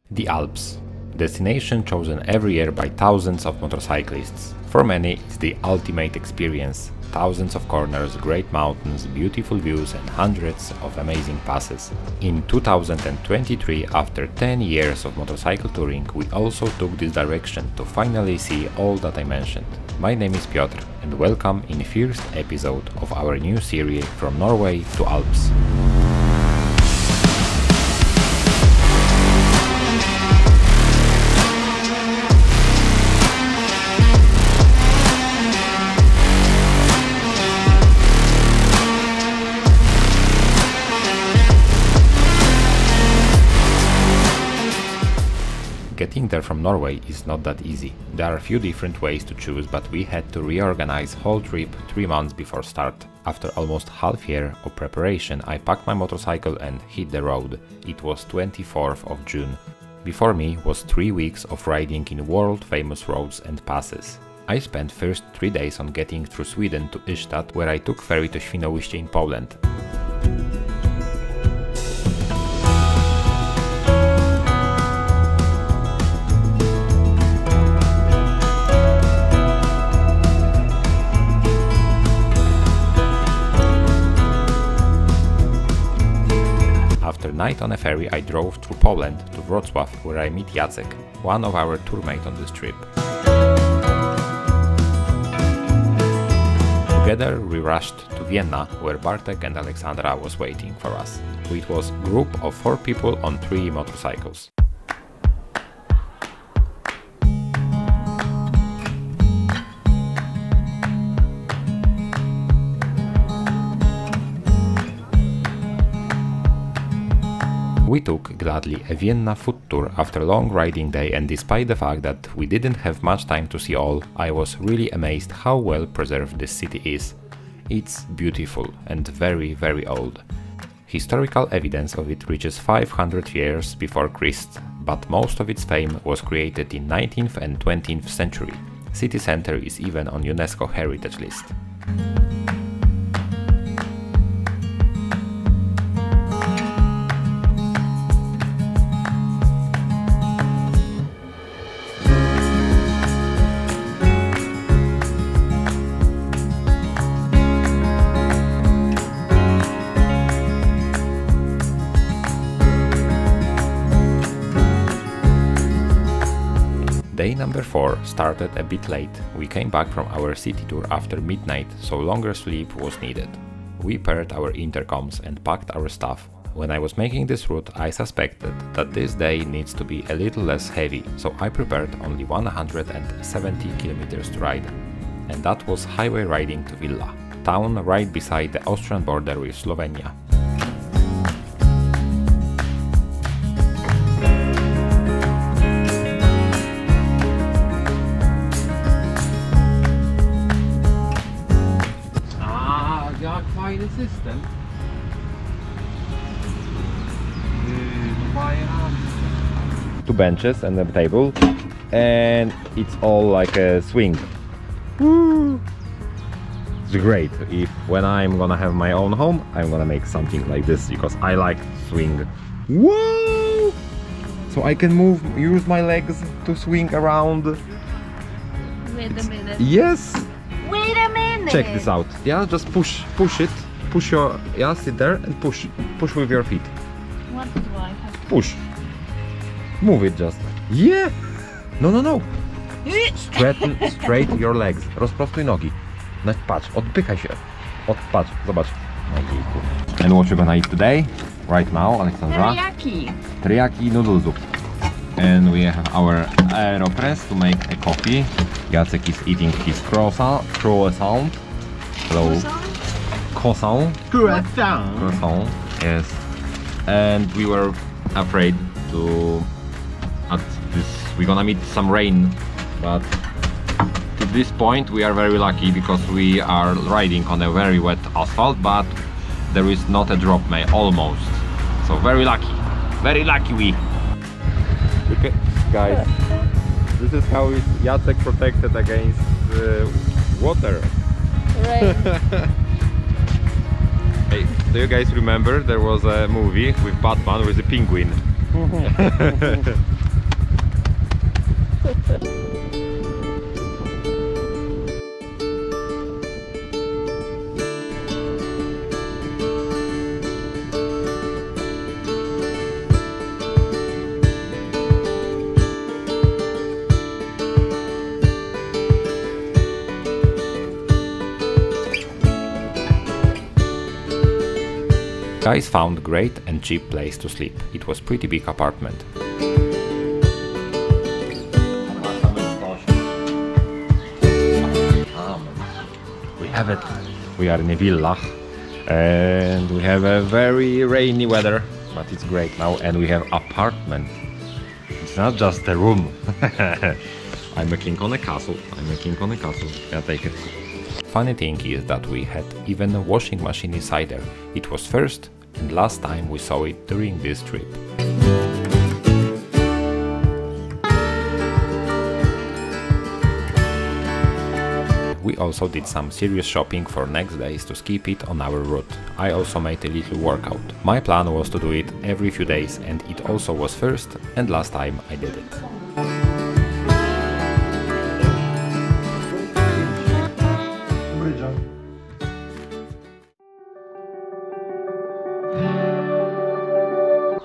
The Alps, destination chosen every year by thousands of motorcyclists. For many, it's the ultimate experience. Thousands of corners, great mountains, beautiful views and hundreds of amazing passes. In 2023, after 10 years of motorcycle touring, we also took this direction to finally see all that I mentioned. My name is Piotr and welcome in first episode of our new series From Norway to Alps. Getting there from Norway is not that easy. There are a few different ways to choose, but we had to reorganize whole trip 3 months before start. After almost half year of preparation, I packed my motorcycle and hit the road. It was 24th of June. Before me was 3 weeks of riding in world famous roads and passes. I spent first 3 days on getting through Sweden to Ystad, where I took ferry to Świnoujście in Poland. After night on a ferry, I drove through Poland to Wrocław, where I meet Jacek, one of our tourmates on this trip. Together we rushed to Vienna, where Bartek and Alexandra was waiting for us. It was a group of 4 people on 3 motorcycles. We took gladly a Vienna foot tour after a long riding day, and despite the fact that we didn't have much time to see all, I was really amazed how well preserved this city is. It's beautiful and very old. Historical evidence of it reaches 500 years before Christ, but most of its fame was created in 19th and 20th century. City center is even on UNESCO heritage list. Day number 4 started a bit late. We came back from our city tour after midnight, so longer sleep was needed. We paired our intercoms and packed our stuff. When I was making this route, I suspected that this day needs to be a little less heavy, so I prepared only 170 kilometers to ride. And that was highway riding to Villa, town right beside the Austrian border with Slovenia. System. 2 benches and a table, and it's all like a swing. Woo! It's great. When I'm gonna have my own home, I'm gonna make something like this because I like swing. Whoa! So I can use my legs to swing around. Wait a minute. Yes. Wait a minute. Check this out. Yeah, just push it. Push your, yeah, sit there and push with your feet. What do I have to Push. Move it just. Yeah! No. Straight your legs. Rozprostuj nogi. No, patrz, odpychaj się. Patrz, zobacz. And what you're gonna eat today? Right now, Alexandra? Teriyaki noodle soup. And we have our AeroPress to make a coffee. Jacek is eating his croissant. Hello. Croissant, yes. And we were afraid we're gonna meet some rain, but to this point we are very lucky because we are riding on a very wet asphalt, but there is not a drop, almost. So very lucky we. Okay, guys, this is how is Jacek protected against water. rain? Hey, do you guys remember there was a movie with Batman with a penguin? Guys found great and cheap place to sleep. It was pretty big apartment. We have it. We are in a villa and we have a very rainy weather, but it's great now, and we have apartment. It's not just a room. I'm a king on a castle. I'm a king on a castle. Yeah, take it. Funny thing is that we had even a washing machine inside there. It was first and last time we saw it during this trip. We also did some serious shopping for next days to skip it on our route. I also made a little workout. My plan was to do it every few days, and it also was first and last time I did it.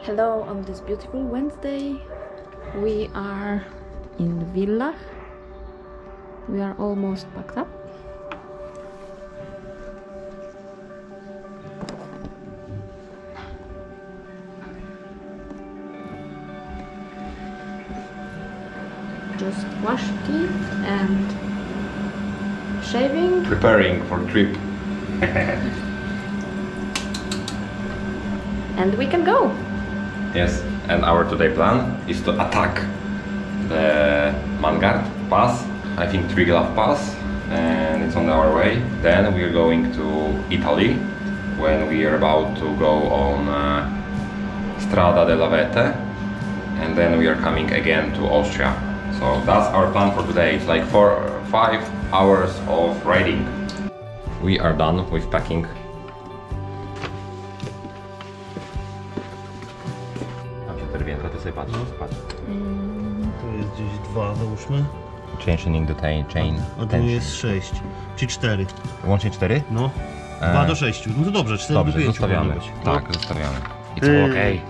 Hello on this beautiful Wednesday. We are in the villa. We are almost packed up. Just wash teeth and shaving. Preparing for trip. And we can go. Yes, and our today plan is to attack the Mangart Pass, I think Triglav Pass, and it's on our way. Then we are going to Italy, when we are about to go on Strada de Levete, and then we are coming again to Austria. So that's our plan for today. It's like 4 or 5 hours of riding. We are done with packing. To jest gdzieś 2, załóżmy. Changing the chain. A tu jest 6, czy 4. Łącznie 4? No. 2 do 6. No to dobrze, 4 do 5. Dobrze, zostawiamy. No. Tak, zostawiamy. It's all okay.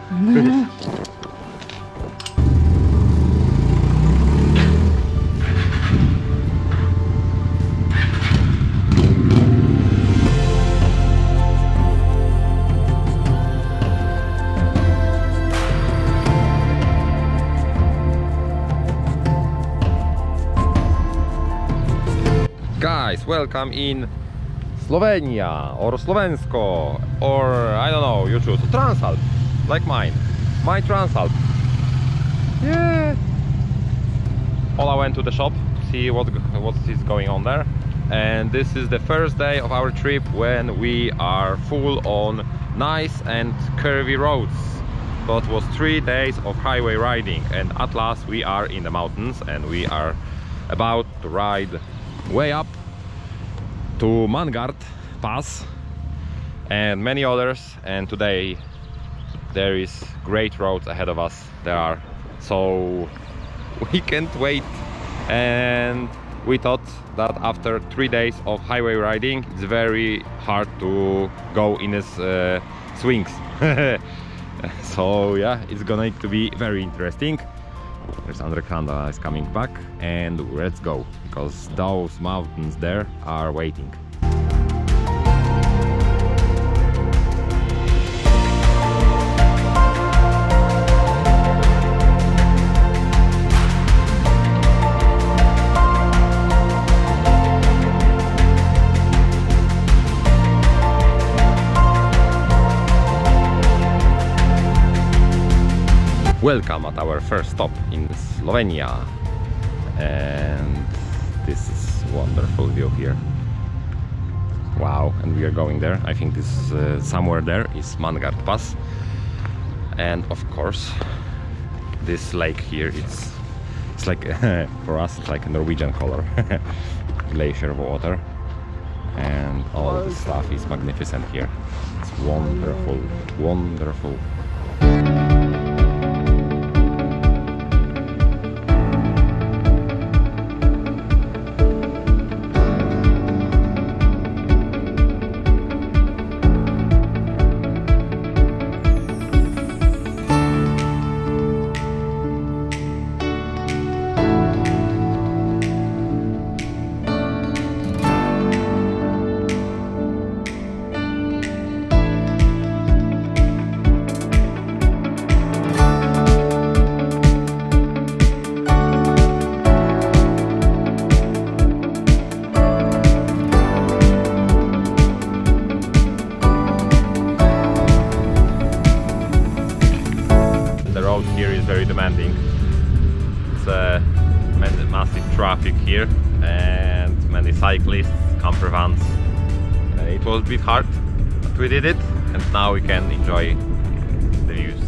Guys, welcome in Slovenia or Slovensko, or I don't know, you choose. Transalp, like mine. My Transalp. Yeah. Ola went to the shop to see what is going on there. And this is the first day of our trip when we are full on nice and curvy roads. But it was 3 days of highway riding, and at last we are in the mountains and we are about to ride way up to Mangart Pass and many others, and today there is great roads ahead of us. There are, so we can't wait, and we thought that after 3 days of highway riding it's very hard to go in his swings. So yeah, it's gonna to be very interesting. There's Andrekanda is coming back, and let's go, because those mountains there are waiting. Welcome at our first stop in Slovenia, and this is wonderful view here. Wow, and we are going there. I think this somewhere there is Mangart Pass, and of course this lake here, it's like for us it's like a Norwegian color. Glacier water, and all the stuff is magnificent here. It's wonderful, wonderful. it's massive traffic here and many cyclists, camper vans. It was a bit hard, but we did it, and now we can enjoy the views.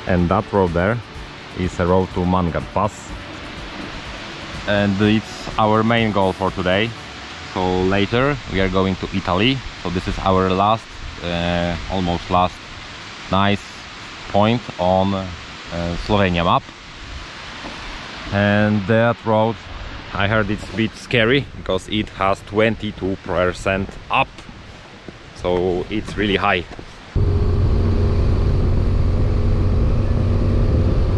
And that road there is a road to Mangart Pass, and it's our main goal for today. So later we are going to Italy, so this is our last, almost last nice point on Slovenia map. And that road, I heard it's a bit scary because it has 22% up, so it's really high.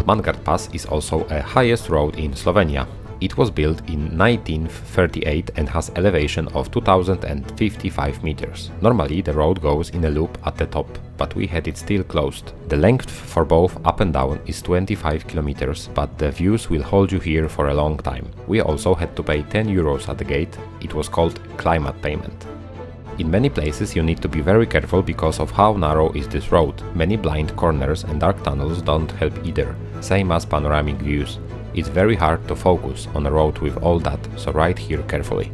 Mangart Pass is also a highest road in Slovenia. It was built in 1938 and has elevation of 2055 meters. Normally the road goes in a loop at the top, but we had it still closed. The length for both up and down is 25 kilometers, but the views will hold you here for a long time. We also had to pay 10 euros at the gate. It was called climate payment. In many places you need to be very careful because of how narrow is this road. Many blind corners and dark tunnels don't help either, same as panoramic views. It's very hard to focus on a road with all that, so ride here carefully.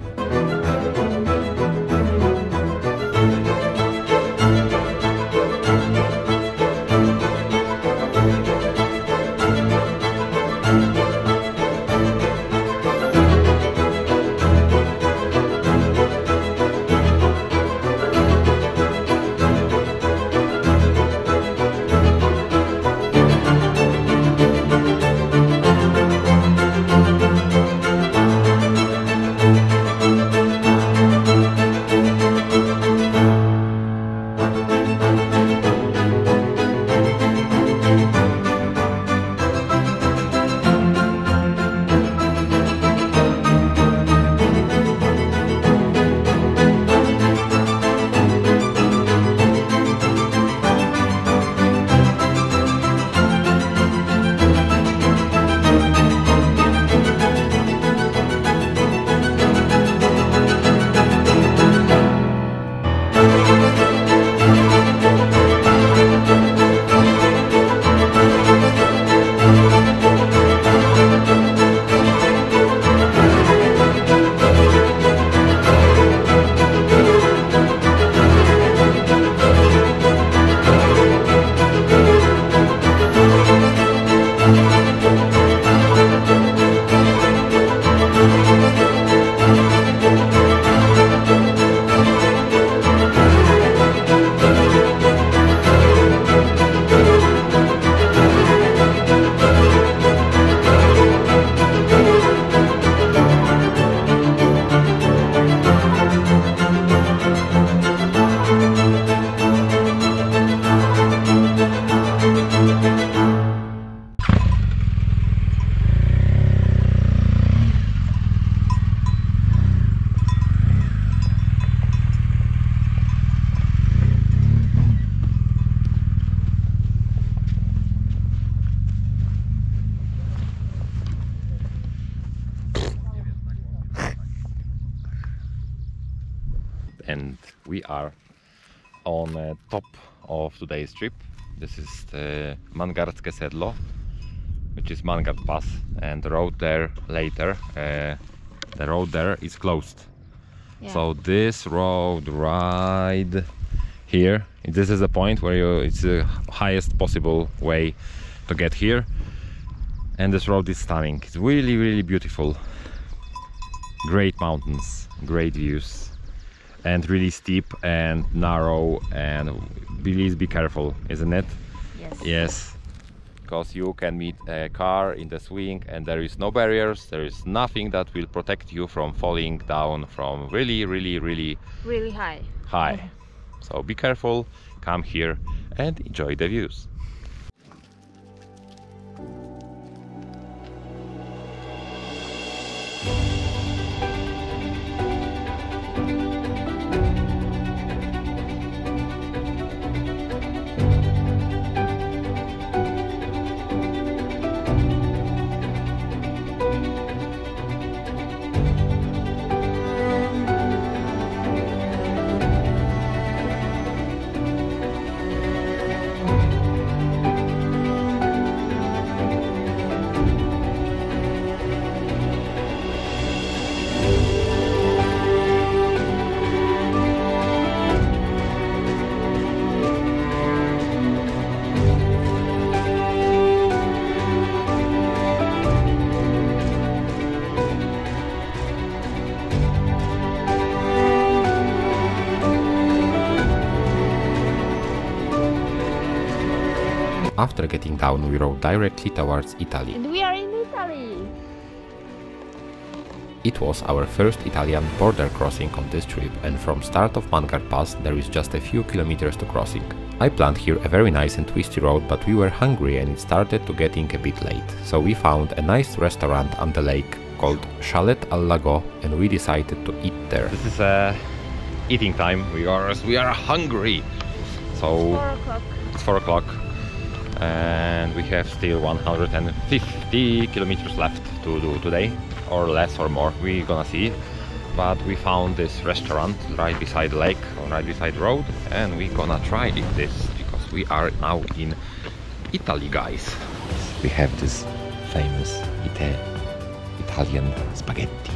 And we are on top of today's trip. This is the Mangarskie Sedlo, which is Mangart Pass, and the road there later, the road there is closed. Yeah. So this road right here. This is the point where it's the highest possible way to get here, and this road is stunning. It's really, really beautiful. Great mountains, great views, and really steep and narrow, and please be careful, isn't it? Yes. Yes, because you can meet a car in the swing and there is no barriers, there is nothing that will protect you from falling down from really, really, really high. So be careful, come here and enjoy the views. After getting down, we rode directly towards Italy. And we are in Italy! It was our first Italian border crossing on this trip, and from start of Mangart Pass there is just a few kilometers to crossing. I planned here a very nice and twisty road, but we were hungry and it started to getting a bit late. So we found a nice restaurant on the lake called Chalet al Lago, and we decided to eat there. This is eating time. We are hungry. So 4 o'clock. it's 4 o'clock. And we have still 150 kilometers left to do today, or less or more, we're gonna see. But we found this restaurant right beside the lake, or right beside the road, and we're gonna try this because we are now in Italy, guys. We have this famous Italian spaghetti.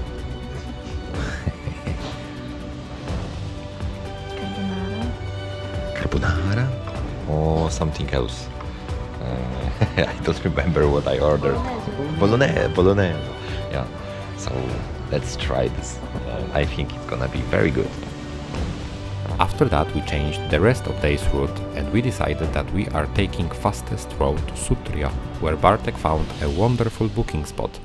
Carbonara or something else. I don't remember what I ordered. Bolognese. Yeah. So let's try this. I think it's gonna be very good. After that we changed the rest of day's route and we decided that we are taking fastest road to Sutria, where Bartek found a wonderful booking spot.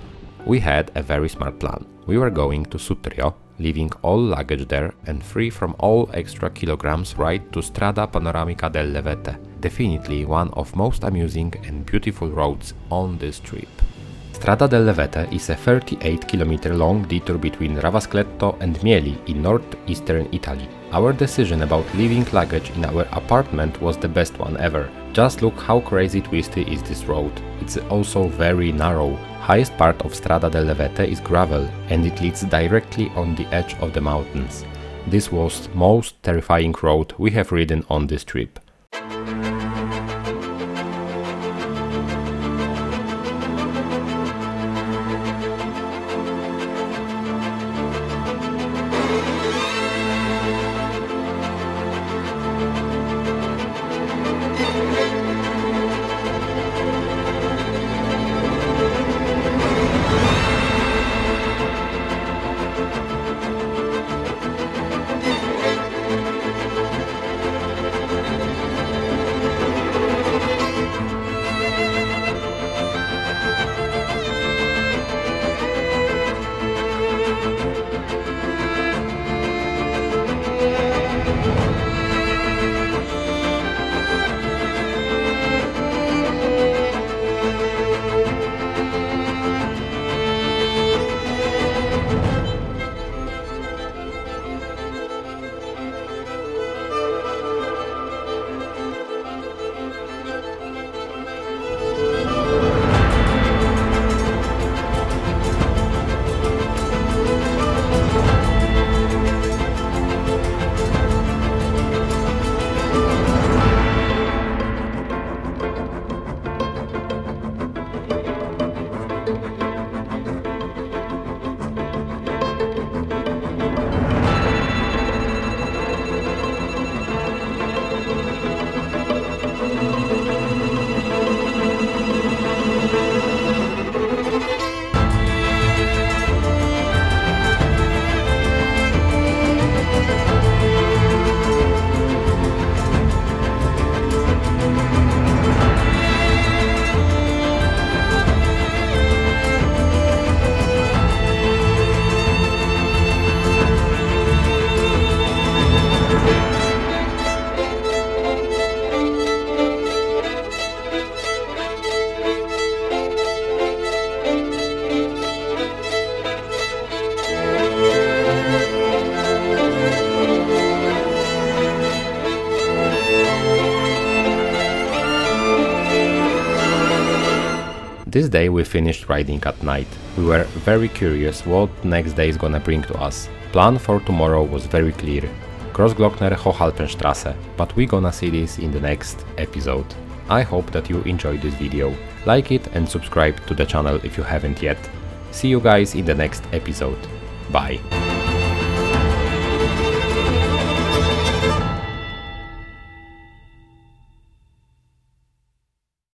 We had a very smart plan. We were going to Sutria, leaving all luggage there and free from all extra kilograms, right to Strada de Levete. Definitely one of most amusing and beautiful roads on this trip. Strada de Levete is a 38-kilometer long detour between Ravascletto and Mieli in northeastern Italy. Our decision about leaving luggage in our apartment was the best one ever. Just look how crazy twisty is this road. It's also very narrow. Highest part of Strada de Levete is gravel and it leads directly on the edge of the mountains. This was the most terrifying road we have ridden on this trip. This day we finished riding at night. We were very curious what next day is gonna bring to us. Plan for tomorrow was very clear. Großglockner Hochhalpenstraße, but we gonna see this in the next episode. I hope that you enjoyed this video. Like it and subscribe to the channel if you haven't yet. See you guys in the next episode. Bye.